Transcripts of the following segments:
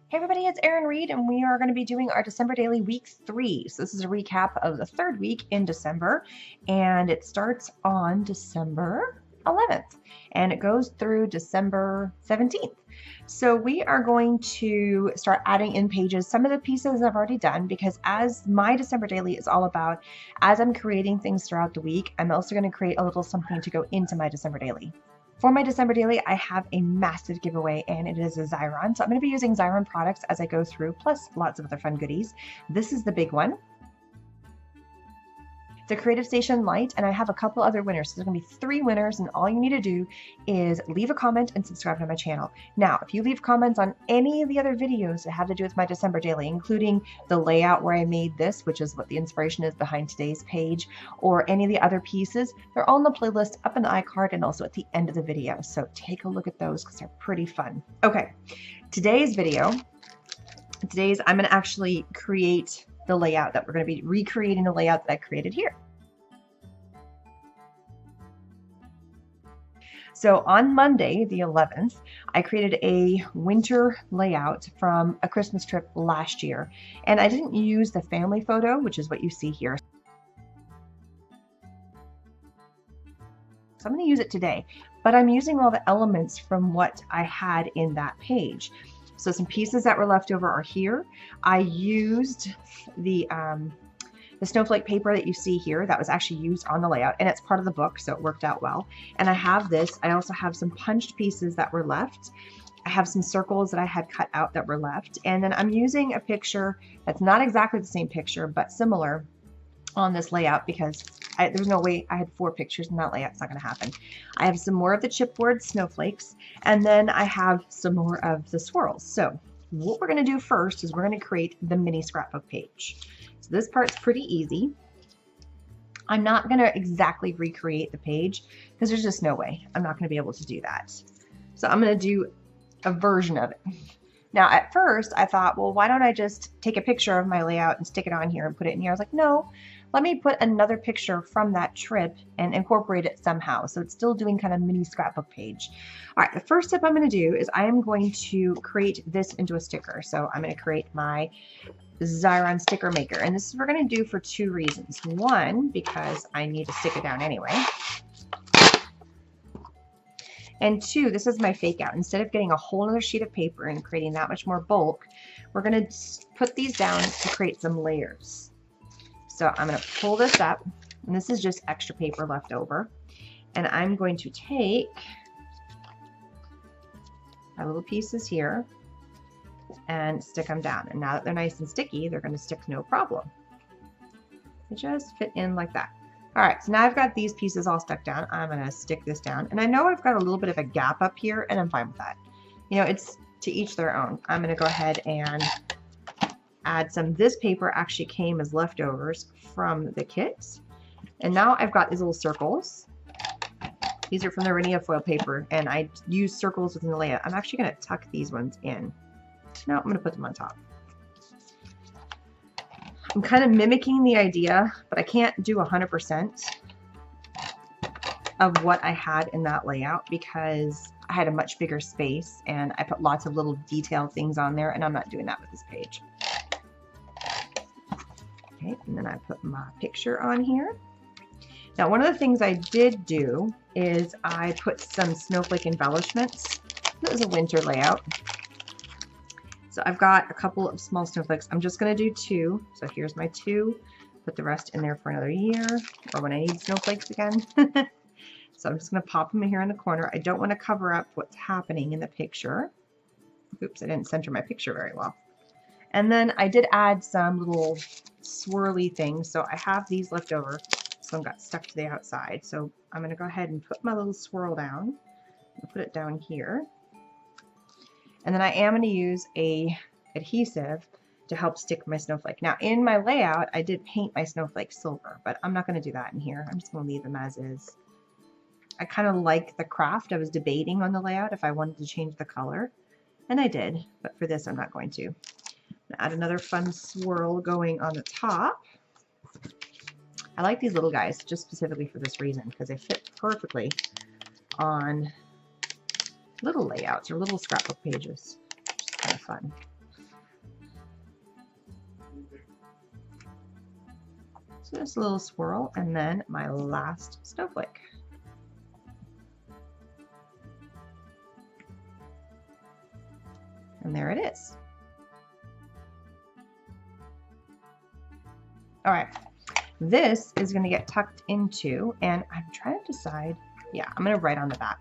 Hey everybody, it's Erin Reed, and we are going to be doing our December Daily Week 3. So this is a recap of the third week in December, and it starts on December 11th, and it goes through December 17th. So we are going to start adding in pages. Some of the pieces I've already done, because as my December Daily is all about, as I'm creating things throughout the week, I'm also going to create a little something to go into my December Daily. For my December Daily, I have a massive giveaway, and it is a Xyron. So I'm going to be using Xyron products as I go through, plus lots of other fun goodies. This is the big one. It's a Creative Station Light, and I have a couple other winners. So there's going to be 3 winners, and all you need to do is leave a comment and subscribe to my channel. Now, if you leave comments on any of the other videos that have to do with my December Daily, including the layout where I made this, which is what the inspiration is behind today's page, or any of the other pieces, they're all in the playlist up in the iCard and also at the end of the video. So take a look at those because they're pretty fun. Okay, today's I'm going to actually create the layout that we're going to be recreating the layout that I created here. So on Monday, the 11th, I created a winter layout from a Christmas trip last year, and I didn't use the family photo, which is what you see here. So I'm going to use it today, but I'm using all the elements from what I had in that page. So some pieces that were left over are here. I used the snowflake paper that you see here that was actually used on the layout, and it's part of the book, so it worked out well. And I have this. I also have some punched pieces that were left. I have some circles that I had cut out that were left. And then I'm using a picture that's not exactly the same picture, but similar on this layout because there's no way I had 4 pictures in that layout. It's not going to happen. I have some more of the chipboard snowflakes, and then I have some more of the swirls. So what we're going to do first is we're going to create the mini scrapbook page. So this part's pretty easy. I'm not going to exactly recreate the page because there's just no way. I'm not going to be able to do that. So I'm going to do a version of it. Now, at first, I thought, well, why don't I just take a picture of my layout and stick it on here and put it in here? I was like, no, let me put another picture from that trip and incorporate it somehow. So it's still doing kind of mini scrapbook page. All right, the first step I'm going to do is I am going to create this into a sticker. So I'm going to create my Xyron sticker maker. And this is what we're going to do for 2 reasons. One, because I need to stick it down anyway. And 2, this is my fake out. Instead of getting a whole other sheet of paper and creating that much more bulk, we're going to put these down to create some layers. So I'm going to pull this up, and this is just extra paper left over. And I'm going to take my little pieces here and stick them down. And now that they're nice and sticky, they're going to stick no problem. They just fit in like that. All right, so now I've got these pieces all stuck down. I'm going to stick this down. And I know I've got a little bit of a gap up here, and I'm fine with that. You know, it's to each their own. I'm going to go ahead and add some. This paper actually came as leftovers from the kit. And now I've got these little circles. These are from the Rainier foil paper, and I use circles within the layout. I'm actually going to tuck these ones in. Now I'm going to put them on top. I'm kind of mimicking the idea, but I can't do 100% of what I had in that layout because I had a much bigger space and I put lots of little detailed things on there, and I'm not doing that with this page. Okay, and then I put my picture on here. Now, one of the things I did do is I put some snowflake embellishments. This is a winter layout. So I've got a couple of small snowflakes. I'm just going to do 2. So here's my 2. Put the rest in there for another year or when I need snowflakes again. So I'm just going to pop them in here in the corner. I don't want to cover up what's happening in the picture. Oops, I didn't center my picture very well. And then I did add some little swirly things. So I have these left over. Some got stuck to the outside. So I'm going to go ahead and put my little swirl down. I'll put it down here. And then I am going to use a adhesive to help stick my snowflake. Now in my layout, I did paint my snowflake silver, but I'm not going to do that in here. I'm just going to leave them as is. I kind of like the craft. I was debating on the layout if I wanted to change the color, and I did, but for this I'm not going to. Add another fun swirl going on the top. I like these little guys just specifically for this reason because they fit perfectly on little layouts or little scrapbook pages, which is kind of fun. So just a little swirl, and then my last snowflake. And there it is. All right, this is going to get tucked into, and I'm trying to decide, yeah, I'm going to write on the back.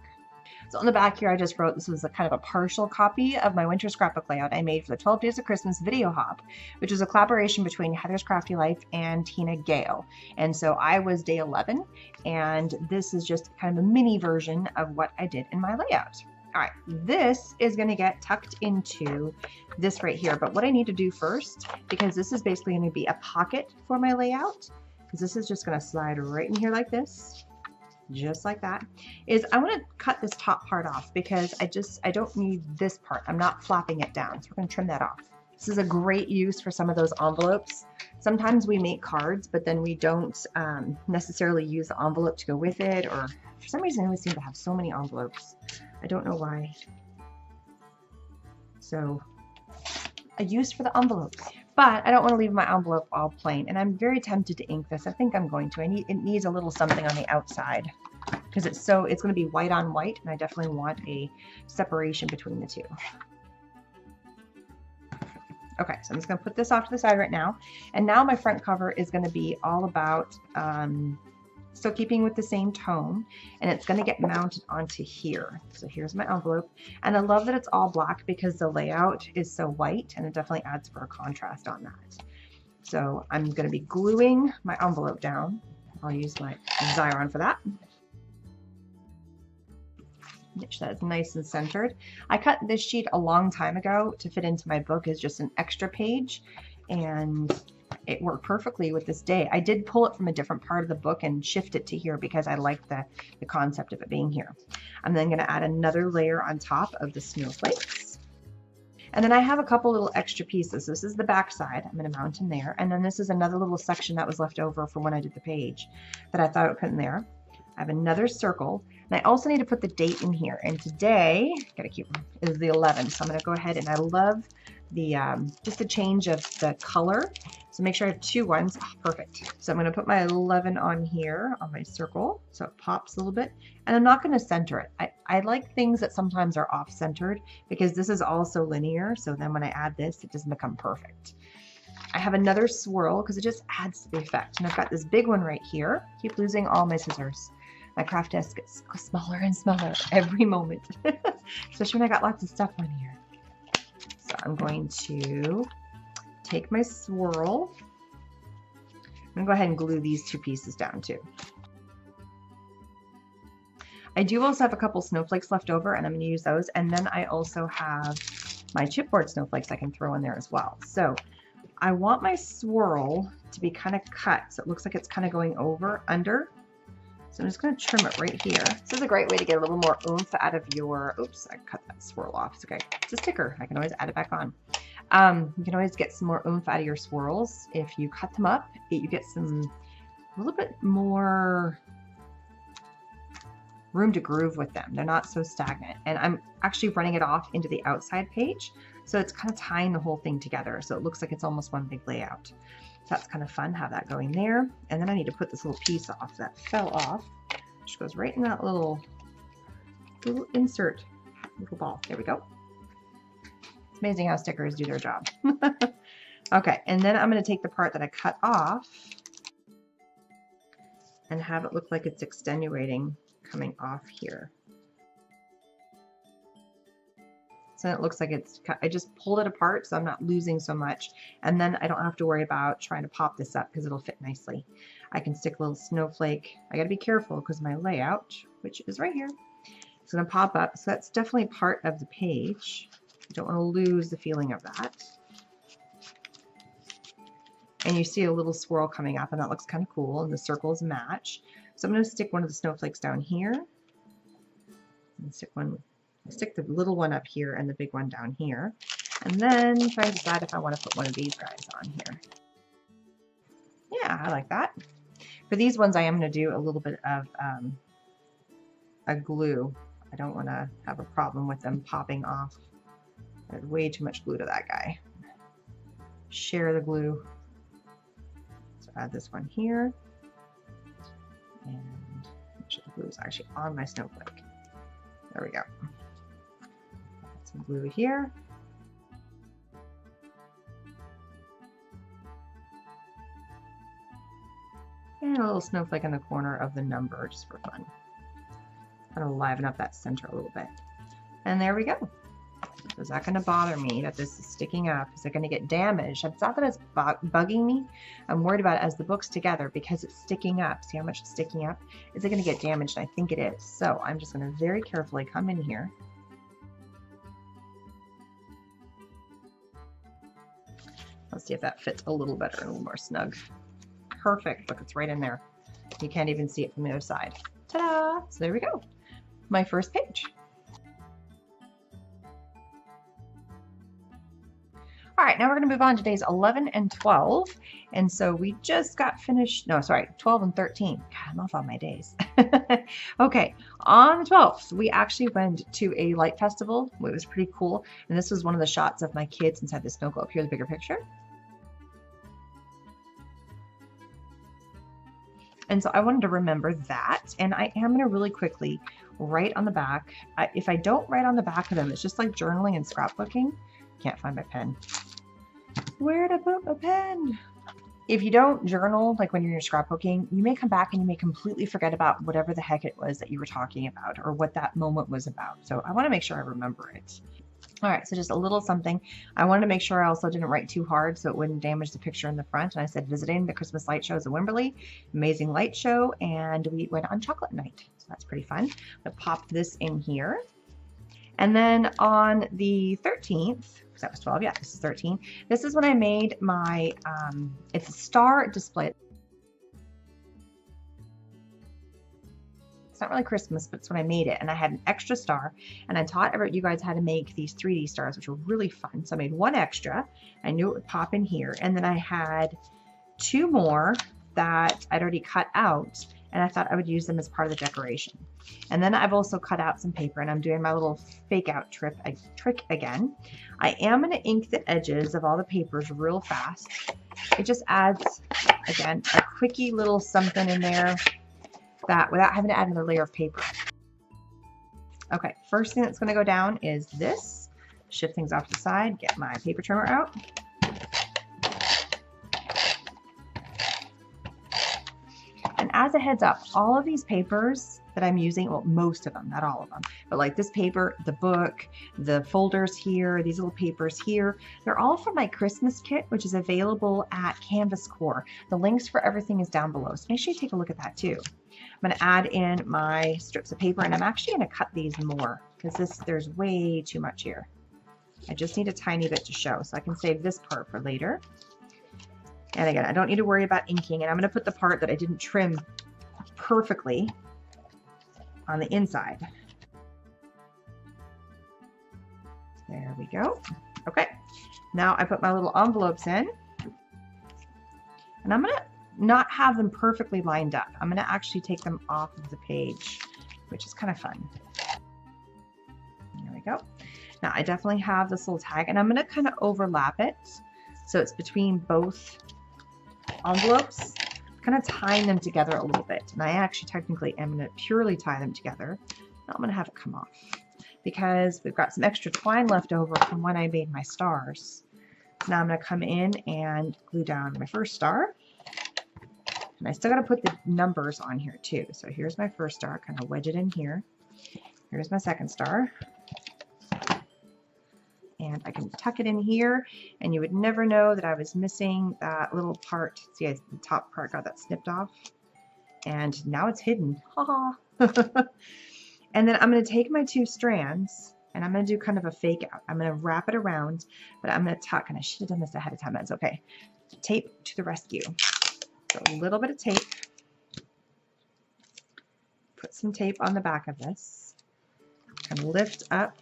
So on the back here, I just wrote, this was a kind of a partial copy of my winter scrapbook layout I made for the 12 Days of Christmas video hop, which was a collaboration between Heather's Crafty Life and Tina Gale. And so I was day 11, and this is just kind of a mini version of what I did in my layout. All right, this is going to get tucked into this right here. But what I need to do first, because this is basically going to be a pocket for my layout, because this is just going to slide right in here like this, just like that, is I want to cut this top part off because I don't need this part. I'm not flapping it down. So we're going to trim that off. This is a great use for some of those envelopes. Sometimes we make cards, but then we don't necessarily use the envelope to go with it, or for some reason I always seem to have so many envelopes. I don't know why. So a use for the envelope, but I don't want to leave my envelope all plain, and I'm very tempted to ink this. I think I'm going to. It needs a little something on the outside because it's going to be white on white, and I definitely want a separation between the two. Okay, so I'm just going to put this off to the side right now, and now my front cover is going to be all about still keeping with the same tone, and it's going to get mounted onto here. So here's my envelope, and I love that it's all black because the layout is so white, and it definitely adds for a contrast on that. So I'm going to be gluing my envelope down. I'll use my Xyron for that. Make sure that's nice and centered. I cut this sheet a long time ago to fit into my book as just an extra page, and it worked perfectly with this day. I did pull it from a different part of the book and shift it to here because I like the concept of it being here. I'm then going to add another layer on top of the snowflakes. And then I have a couple little extra pieces. This is the back side. I'm going to mount in there. And then this is another little section that was left over from when I did the page that I thought I would put in there. I have another circle. And I also need to put the date in here. And today, gotta keep, is the 11th. So I'm going to go ahead, and I love the just the change of the color. So make sure I have two ones. Oh, perfect. So I'm going to put my 11 on here on my circle so it pops a little bit. And I'm not going to center it. I like things that sometimes are off-centered because this is also linear. So then when I add this, it doesn't become perfect. I have another swirl because it just adds to the effect. And I've got this big one right here. Keep losing all my scissors. My craft desk gets smaller and smaller every moment, especially when I got lots of stuff on here. So I'm going to take my swirl. I'm going to go ahead and glue these two pieces down too. I do also have a couple snowflakes left over, and I'm going to use those. And then I also have my chipboard snowflakes I can throw in there as well. So I want my swirl to be kind of cut so it looks like it's kind of going over under. So I'm just going to trim it right here. This is a great way to get a little more oomph out of your, oops, I cut that swirl off. It's okay. It's a sticker. I can always add it back on. You can always get some more oomph out of your swirls. If you cut them up, you get a little bit more room to groove with them. They're not so stagnant. And I'm actually running it off into the outside page. So it's kind of tying the whole thing together. So it looks like it's almost one big layout. So that's kind of fun, have that going there. And then I need to put this little piece off that fell off, which goes right in that little insert, little ball. There we go. It's amazing how stickers do their job. Okay, and then I'm going to take the part that I cut off and have it look like it's extenuating coming off here. So it looks like I just pulled it apart so I'm not losing so much. And then I don't have to worry about trying to pop this up because it'll fit nicely. I can stick a little snowflake. I gotta be careful because my layout, which is right here, is gonna pop up. So that's definitely part of the page. I don't want to lose the feeling of that. And you see a little swirl coming up, and that looks kind of cool, and the circles match. So I'm going to stick one of the snowflakes down here. And stick the little one up here and the big one down here. And then try to decide if I want to put one of these guys on here. Yeah, I like that. For these ones, I am going to do a little bit of a glue. I don't want to have a problem with them popping off. I had way too much glue to that guy. Share the glue. So add this one here. And make sure the glue is actually on my snowflake. There we go. Add some glue here. And a little snowflake in the corner of the number just for fun. Kind of liven up that center a little bit. And there we go. So is that going to bother me that this is sticking up? Is it going to get damaged? It's not that it's bugging me. I'm worried about it as the book's together because it's sticking up. See how much it's sticking up? Is it going to get damaged? I think it is. So I'm just going to very carefully come in here. Let's see if that fits a little better, a little more snug. Perfect. Look, it's right in there. You can't even see it from the other side. Ta-da! So there we go. My first page. All right, now we're going to move on to days 11 and 12. And so we just got finished, no, sorry, 12 and 13. God, I'm off on my days. Okay, on the 12th, we actually went to a light festival. It was pretty cool. And this was one of the shots of my kids inside the snow globe. Here's the bigger picture. And so I wanted to remember that, and I am going to really quickly write on the back. If I don't write on the back of them, it's just like journaling and scrapbooking. Can't find my pen. Where to put my pen? If you don't journal, like when you're scrapbooking, you may come back and you may completely forget about whatever the heck it was that you were talking about or what that moment was about. So I want to make sure I remember it. All right, so just a little something. I wanted to make sure I also didn't write too hard so it wouldn't damage the picture in the front. And I said, visiting the Christmas light shows at Wimberley, amazing light show, and we went on chocolate night. So that's pretty fun. I'm gonna pop this in here. And then on the 13th, that was 12, yeah, this is 13. This is when I made my, it's a star display. It's not really Christmas, but it's when I made it. And I had an extra star, and I taught you guys how to make these 3D stars, which were really fun. So I made one extra. I knew it would pop in here. And then I had two more that I'd already cut out, and I thought I would use them as part of the decoration. And then I've also cut out some paper, and I'm doing my little fake out trick again. I am going to ink the edges of all the papers real fast. It just adds, again, a quickie little something in there that without having to add another layer of paper. Okay, first thing that's going to go down is this. Shift things off to the side, get my paper trimmer out. And as a heads up, all of these papers that I'm using, well, most of them, not all of them, but like this paper, the book, the folders here, these little papers here, they're all from my Christmas kit, which is available at Canvas Core. The links for everything is down below, so make sure you take a look at that too. I'm going to add in my strips of paper, and I'm actually going to cut these more because there's way too much here. I just need a tiny bit to show, so I can save this part for later. And again, I don't need to worry about inking, and I'm going to put the part that I didn't trim perfectly on the inside. There we go. Okay, now I put my little envelopes in, and I'm going to not have them perfectly lined up. I'm going to actually take them off of the page, which is kind of fun. There we go. Now I definitely have this little tag, and I'm going to kind of overlap it so it's between both envelopes, kind of tying them together a little bit. And I actually technically am going to purely tie them together. Now I'm going to have it come off because we've got some extra twine left over from when I made my stars. So now I'm going to come in and glue down my first star. And I still got to put the numbers on here too. So here's my first star, kind of wedge it in here. Here's my second star. And I can tuck it in here, and you would never know that I was missing that little part. See, the top part got that snipped off, and now it's hidden. Ha ha. And then I'm going to take my two strands, and I'm going to do kind of a fake out. I'm going to wrap it around, but I'm going to tuck, and I should have done this ahead of time. That's okay. Tape to the rescue. So a little bit of tape. Put some tape on the back of this, and lift up.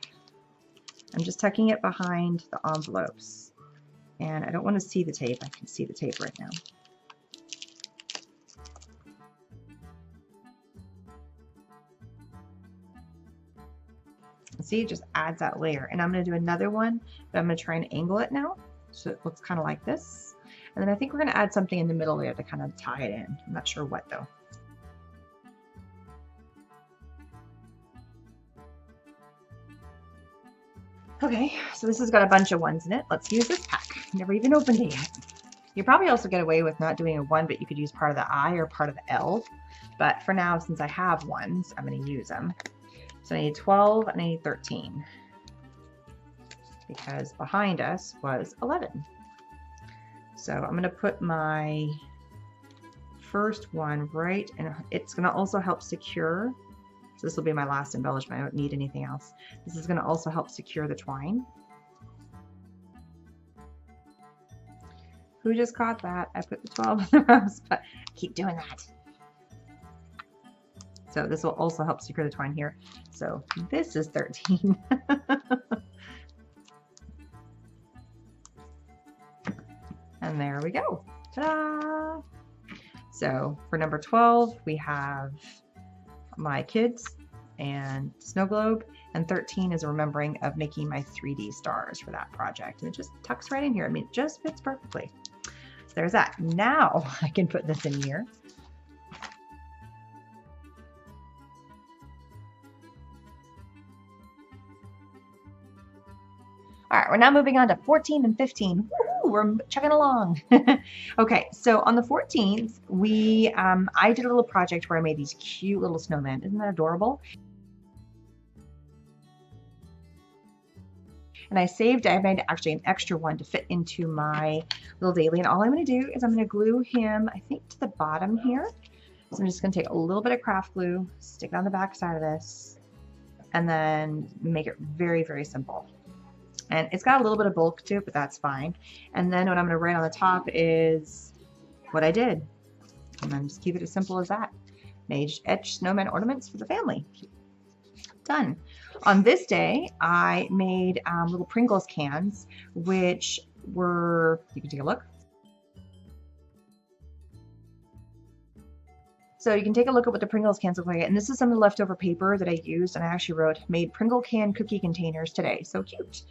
I'm just tucking it behind the envelopes, and I don't want to see the tape. I can see the tape right now. See, it just adds that layer, and I'm going to do another one, but I'm going to try and angle it now so it looks kind of like this. And then I think we're going to add something in the middle there to kind of tie it in. I'm not sure what though. Okay, so this has got a bunch of ones in it. Let's use this pack. Never even opened it yet. You probably also get away with not doing a 1, but you could use part of the I or part of the L. But for now, since I have ones, I'm going to use them. So I need 12 and I need 13. Because behind us was 11. So I'm going to put my first one right, and it's going to also help secure. So this will be my last embellishment. I don't need anything else. This is going to also help secure the twine. Who just caught that? I put the 12 in the rose, but I keep doing that. So this will also help secure the twine here. So this is 13. And there we go. Ta-da! So for number 12, we have my kids and snow globe, and 13 is a remembering of making my 3D stars for that project. And it just tucks right in here. I mean, it just fits perfectly. So there's that. Now I can put this in here. All right, we're now moving on to 14 and 15. Woo, we're chugging along. Okay, so on the 14th, I did a little project where I made these cute little snowmen. Isn't that adorable? And I made actually an extra one to fit into my little daily. And all I'm going to do is I'm going to glue him, I think, to the bottom here. So I'm just going to take a little bit of craft glue, stick it on the back side of this, and then make it very, very simple. And it's got a little bit of bulk to it, but that's fine. And then what I'm going to write on the top is what I did. And then just keep it as simple as that. Made etched snowman ornaments for the family. Done. On this day, I made little Pringles cans, which were, you can take a look. So you can take a look at what the Pringles cans look like. And this is some of the leftover paper that I used, and I actually wrote, made Pringle can cookie containers today. So cute.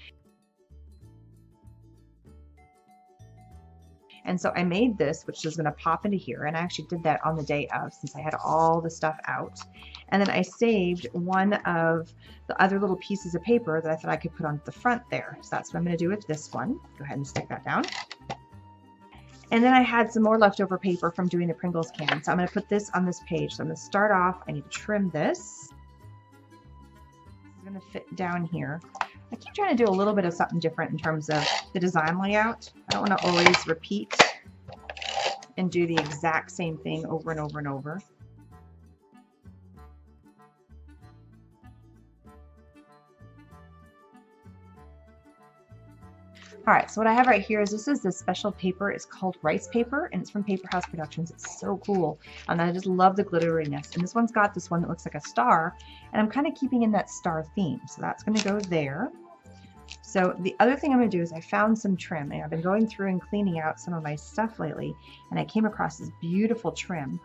And so I made this, which is going to pop into here. And I actually did that on the day of, since I had all the stuff out. And then I saved one of the other little pieces of paper that I thought I could put on the front there. So that's what I'm going to do with this one. Go ahead and stick that down. And then I had some more leftover paper from doing the Pringles can. So I'm going to put this on this page. So I'm going to start off. I need to trim this. This is going to fit down here. I keep trying to do a little bit of something different in terms of the design layout. I don't want to always repeat and do the exact same thing over and over and over. All right, so what I have right here is this special paper. It's called rice paper, and it's from Paper House Productions. It's so cool. And I just love the glitteriness. And this one's got this one that looks like a star, and I'm kind of keeping in that star theme. So that's going to go there. So the other thing I'm going to do is I found some trim, and I've been going through and cleaning out some of my stuff lately, and I came across this beautiful trim.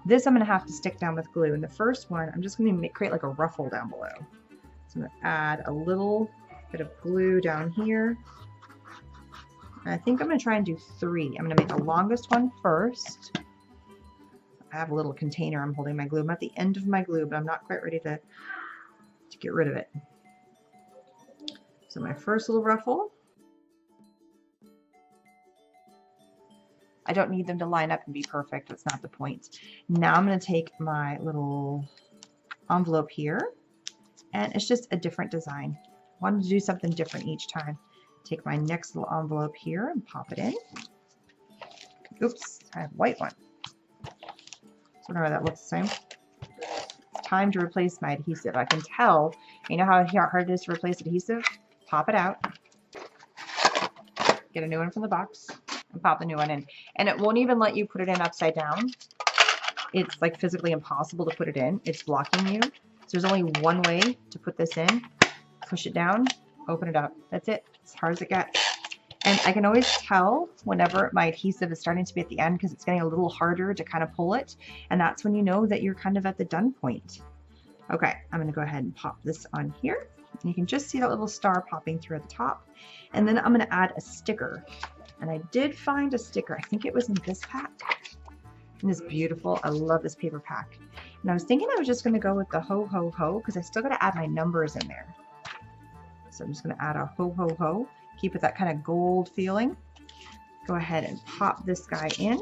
This I'm going to have to stick down with glue. And the first one, I'm just going to create like a ruffle down below. So I'm going to add a little bit of glue down here. And I think I'm going to try and do 3. I'm going to make the longest one first. I have a little container I'm holding my glue. I'm at the end of my glue, but I'm not quite ready to get rid of it. So my first little ruffle. I don't need them to line up and be perfect. That's not the point. Now I'm going to take my little envelope here, and it's just a different design. I wanted to do something different each time. Take my next little envelope here and pop it in. Oops, I have a white one. So whenever that looks the same. It's time to replace my adhesive. I can tell. You know how hard it is to replace adhesive? Pop it out. Get a new one from the box and pop the new one in. And it won't even let you put it in upside down. It's like physically impossible to put it in. It's blocking you. So there's only one way to put this in. Push it down, open it up. That's it. As hard as it gets. And I can always tell whenever my adhesive is starting to be at the end because it's getting a little harder to kind of pull it. And that's when you know that you're kind of at the done point. Okay, I'm going to go ahead and pop this on here. And you can just see that little star popping through at the top. And then I'm going to add a sticker. And I did find a sticker. I think it was in this pack. And it's beautiful. I love this paper pack. And I was thinking I was just going to go with the ho ho ho because I still got to add my numbers in there. So I'm just going to add a ho ho ho. Keep it that kind of gold feeling. Go ahead and pop this guy in.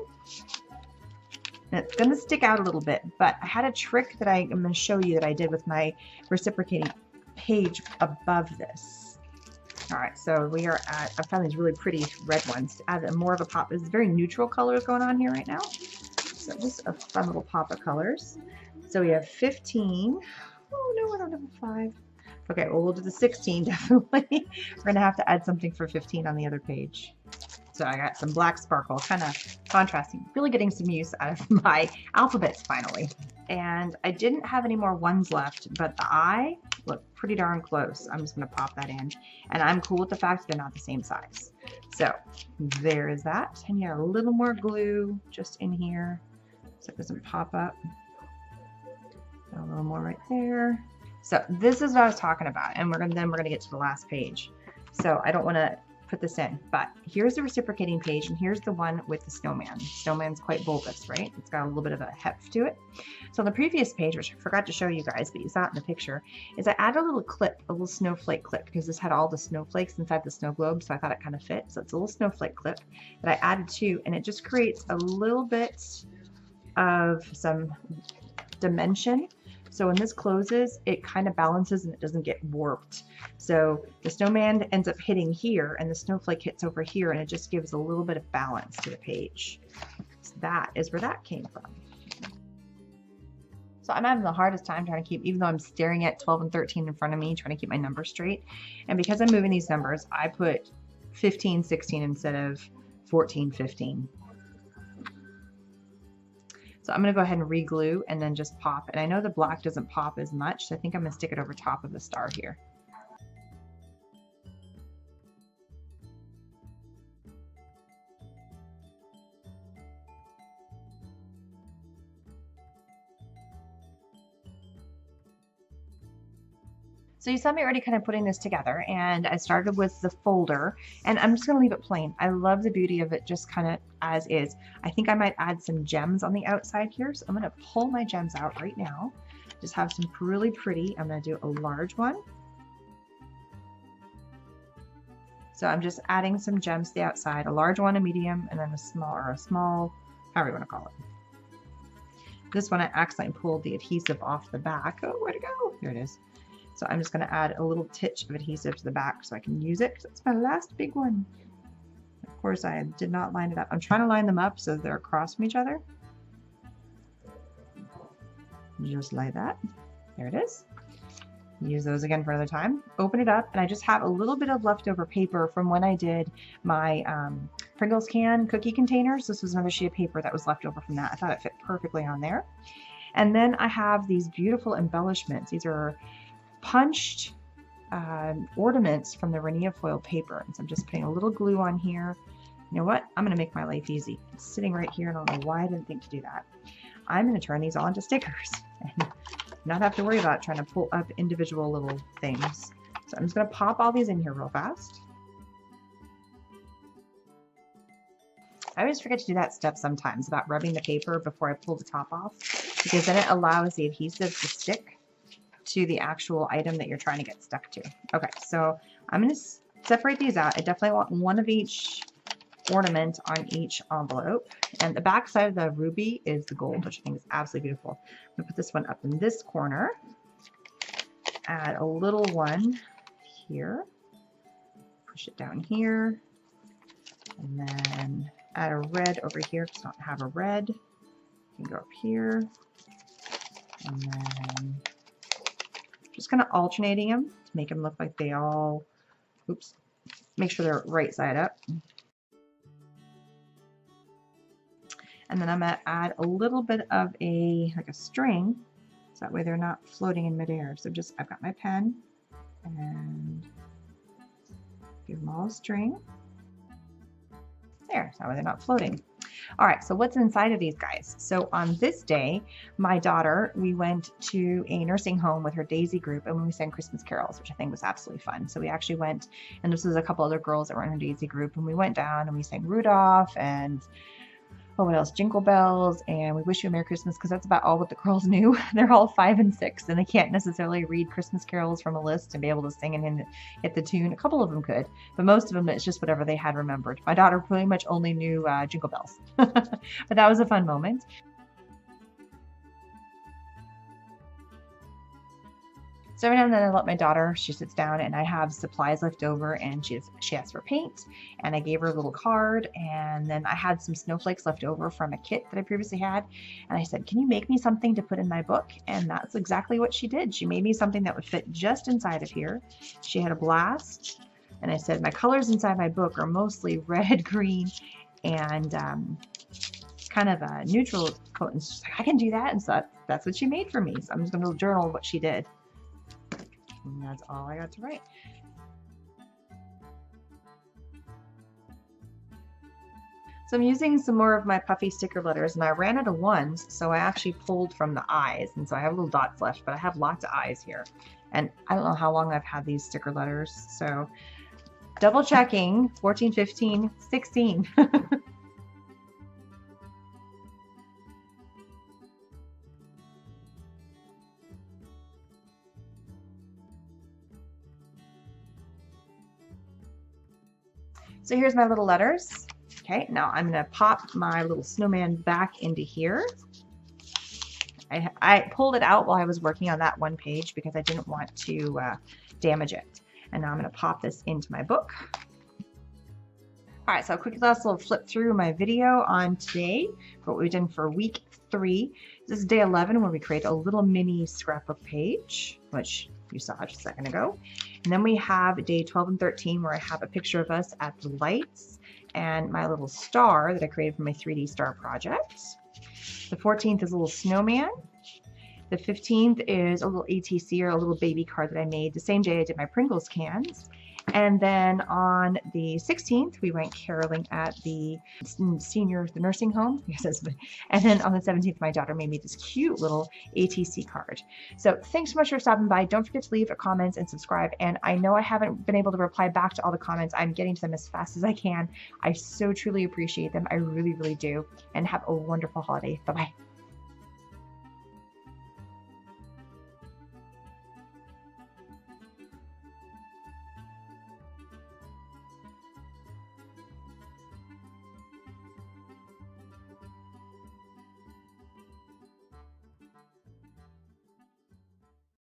And it's going to stick out a little bit, but I had a trick that I'm going to show you that I did with my reciprocating page above this. All right, so we are at, I found these really pretty red ones to add more of a pop. It's very neutral colors going on here right now. So just a fun little pop of colors. So we have 15. Oh no, I don't have a 5. Okay, well, we'll do the 16 definitely. We're going to have to add something for 15 on the other page. So I got some black sparkle, kind of contrasting, really getting some use out of my alphabets finally. And I didn't have any more ones left, but the I look pretty darn close. I'm just going to pop that in. And I'm cool with the fact that they're not the same size. So there is that. And yeah, a little more glue just in here so it doesn't pop up. A little more right there. So this is what I was talking about. And then we're gonna get to the last page. So I don't want to put this in, but here's the reciprocating page, and here's the one with the snowman. Snowman's quite bulbous, right? It's got a little bit of a heft to it. So on the previous page, which I forgot to show you guys, but you saw it in the picture, is I added a little clip, a little snowflake clip, because this had all the snowflakes inside the snow globe, so I thought it kind of fit. So it's a little snowflake clip that I added too, and it just creates a little bit of some dimension. So when this closes, it kind of balances and it doesn't get warped. So the snowman ends up hitting here and the snowflake hits over here, and it just gives a little bit of balance to the page. So that is where that came from. So I'm having the hardest time trying to keep, even though I'm staring at 12 and 13 in front of me, trying to keep my numbers straight. And because I'm moving these numbers, I put 15, 16 instead of 14, 15. So I'm going to go ahead and re-glue and then just pop. And I know the black doesn't pop as much, so I think I'm going to stick it over top of the star here. So you saw me already kind of putting this together, and I started with the folder, and I'm just going to leave it plain. I love the beauty of it just kind of as is. I think I might add some gems on the outside here, so I'm going to pull my gems out right now. Just have some really pretty. I'm going to do a large one. So I'm just adding some gems to the outside, a large one, a medium, and then a small, however you want to call it. This one I accidentally pulled the adhesive off the back. Oh, where'd it go? Here it is. So I'm just going to add a little titch of adhesive to the back so I can use it, because it's my last big one. Of course, I did not line it up. I'm trying to line them up so they're across from each other. Just like that. There it is. Use those again for another time. Open it up, and I just have a little bit of leftover paper from when I did my Pringles can cookie containers. This was another sheet of paper that was left over from that. I thought it fit perfectly on there. And then I have these beautiful embellishments. These are punched ornaments from the rainier foil paper. And so I'm just putting a little glue on here. You know what? I'm going to make my life easy. It's sitting right here, and I don't know why I didn't think to do that. I'm going to turn these all into stickers and not have to worry about trying to pull up individual little things. So I'm just going to pop all these in here real fast. I always forget to do that step sometimes about rubbing the paper before I pull the top off, because then it allows the adhesive to stick to the actual item that you're trying to get stuck to. Okay, so I'm going to separate these out. I definitely want one of each ornament on each envelope. And the back side of the ruby is the gold, which I think is absolutely beautiful. I'm going to put this one up in this corner. Add a little one here. Push it down here. And then add a red over here because I don't have a red. You can go up here. And then just kind of alternating them to make them look like they all, oops, make sure they're right side up. And then I'm going to add a little bit of like a string, so that way they're not floating in midair. So just, I've got my pen, and give them all a string. There, so that way they're not floating. All right, so what's inside of these guys? So on this day, my daughter, we went to a nursing home with her Daisy group, and we sang Christmas carols, which I think was absolutely fun. So we actually went, and this was a couple other girls that were in her Daisy group, and we went down and we sang Rudolph and oh, what else? Jingle Bells, and We Wish You a Merry Christmas, because that's about all what the girls knew. They're all 5 and 6, and they can't necessarily read Christmas carols from a list and be able to sing and hit the tune. A couple of them could, but most of them, it's just whatever they had remembered. My daughter pretty much only knew Jingle Bells, but that was a fun moment. So every now and then I let my daughter, she sits down and I have supplies left over, and she asks for paint, and I gave her a little card, and then I had some snowflakes left over from a kit that I previously had, and I said, can you make me something to put in my book? And that's exactly what she did. She made me something that would fit just inside of here. She had a blast, and I said, my colors inside my book are mostly red, green, and kind of a neutral coat. And she's like, I can do that. And so that's what she made for me. So I'm just going to journal what she did. And that's all I got to write. So I'm using some more of my puffy sticker letters, and I ran out of ones, so I actually pulled from the eyes, and so I have little dots left, but I have lots of eyes here. And I don't know how long I've had these sticker letters, so double checking, 14, 15, 16. So here's my little letters. Okay, now I'm gonna pop my little snowman back into here. I pulled it out while I was working on that one page because I didn't want to damage it. And now I'm gonna pop this into my book. All right, so I'll quickly also flip through my video on today for what we've done for week 3. This is day 11 where we create a little mini scrapbook page, which you saw just a second ago. And then we have day 12 and 13 where I have a picture of us at the lights and my little star that I created from my 3D star project. The 14th is a little snowman. The 15th is a little ATC, or a little baby card that I made the same day I did my Pringles cans. And then on the 16th, we went caroling at the nursing home. And then on the 17th, my daughter made me this cute little ATC card. So thanks so much for stopping by. Don't forget to leave a comment and subscribe. And I know I haven't been able to reply back to all the comments. I'm getting to them as fast as I can. I so truly appreciate them. I really, really do. And have a wonderful holiday. Bye-bye.